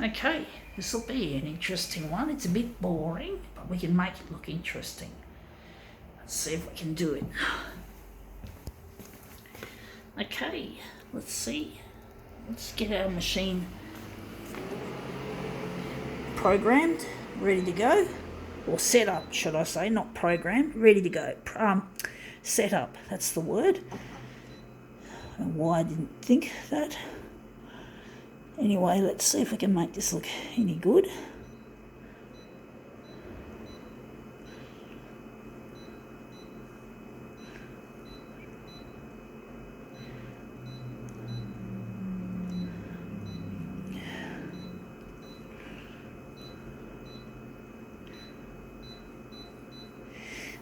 Okay, this will be an interesting one. It's a bit boring, but we can make it look interesting. Let's see if we can do it. Okay, let's see. Let's get our machine programmed, ready to go. Or set up, should I say, not programmed, ready to go. Set up, that's the word. I don't know why I didn't think that. Anyway, let's see if we can make this look any good.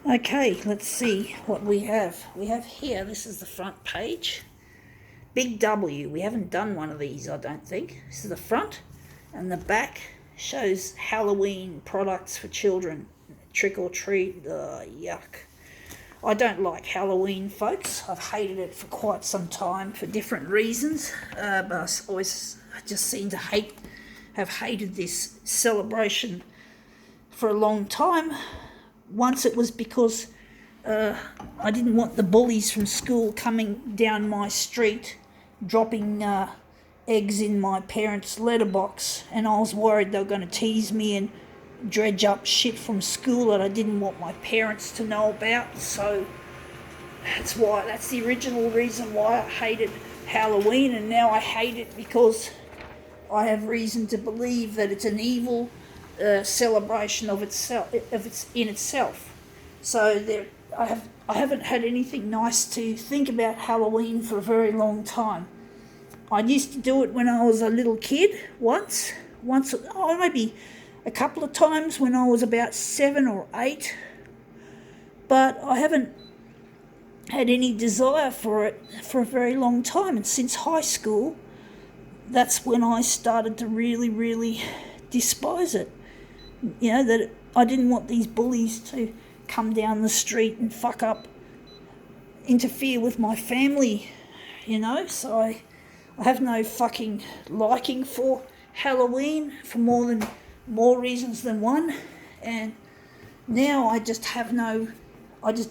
Okay, let's see what we have. We have here, this is the front page. Big W, we haven't done one of these, I don't think. This is the front, and the back shows Halloween products for children. Trick or treat, yuck. I don't like Halloween, folks. I've hated it for quite some time for different reasons, but I just seem to have hated this celebration for a long time. Once it was because I didn't want the bullies from school coming down my street, dropping eggs in my parents' letterbox, and I was worried they were going to tease me and dredge up shit from school that I didn't want my parents to know about. So that's the original reason why I hated Halloween, and now I hate it because I have reason to believe that it's an evil celebration of itself. So I haven't had anything nice to think about Halloween for a very long time. I used to do it when I was a little kid once, maybe a couple of times when I was about 7 or 8, but I haven't had any desire for it for a very long time. And since high school, that's when I started to really, really despise it. You know, that I didn't want these bullies to come down the street and fuck up, interfere with my family, you know. So I have no fucking liking for Halloween for more reasons than one, and now I just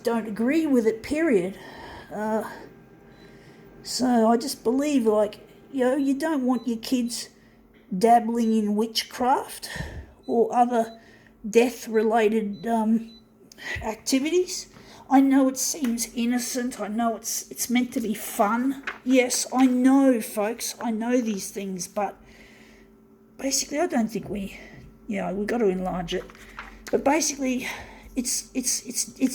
don't agree with it, period. So I just believe, you don't want your kids dabbling in witchcraft or other death-related activities. I know it seems innocent. I know it's meant to be fun. Yes, I know, folks. I know these things, but basically, I don't think we've got to enlarge it. But basically, it's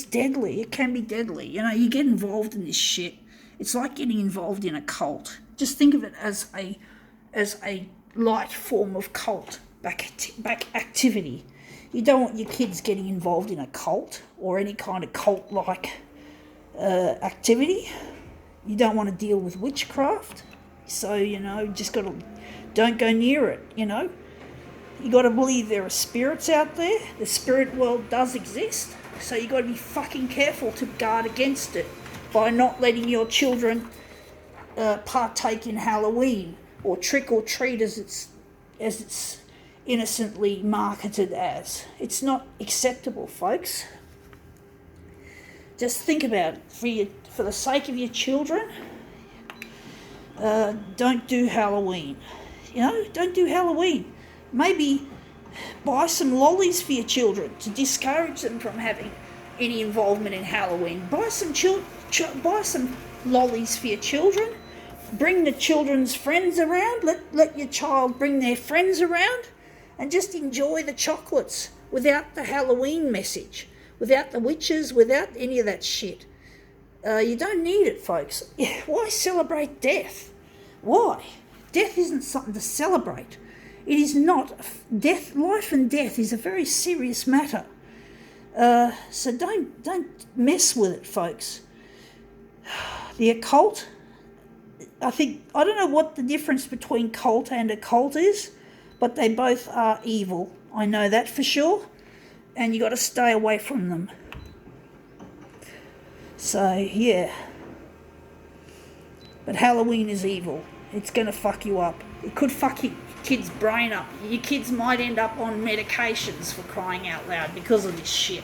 deadly. It can be deadly. You know, you get involved in this shit. It's like getting involved in a cult. Just think of it as a light form of cult back activity. You don't want your kids getting involved in a cult or any kind of cult-like activity. You don't want to deal with witchcraft. So, don't go near it, you know. You got to believe there are spirits out there. The spirit world does exist. So you got to be fucking careful to guard against it by not letting your children partake in Halloween or trick or treat as it's innocently marketed as. It's not acceptable, folks. Just think about it. For the sake of your children, don't do Halloween. Don't do Halloween. Maybe buy some lollies for your children to discourage them from having any involvement in Halloween. Buy some lollies for your children. Bring the children's friends around. Let your child bring their friends around. And just enjoy the chocolates without the Halloween message, without the witches, without any of that shit. You don't need it, folks. Why celebrate death? Why? Death isn't something to celebrate. It is not. Life and death is a very serious matter. So don't mess with it, folks. The occult, I don't know what the difference between cult and occult is, but they both are evil. I know that for sure. And you got to stay away from them. So, yeah. But Halloween is evil. It's going to fuck you up. It could fuck your kid's brain up. Your kids might end up on medications, for crying out loud, because of this shit.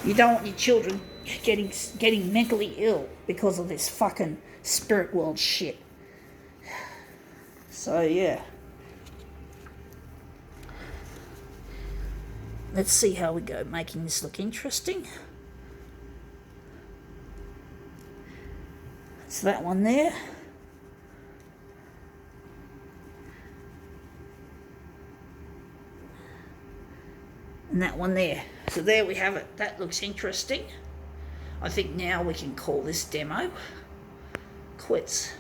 You don't want your children getting mentally ill because of this fucking spirit world shit. So, yeah. Let's see how we go, making this look interesting. That's that one there. And that one there. So there we have it. That looks interesting. I think now we can call this demo quits.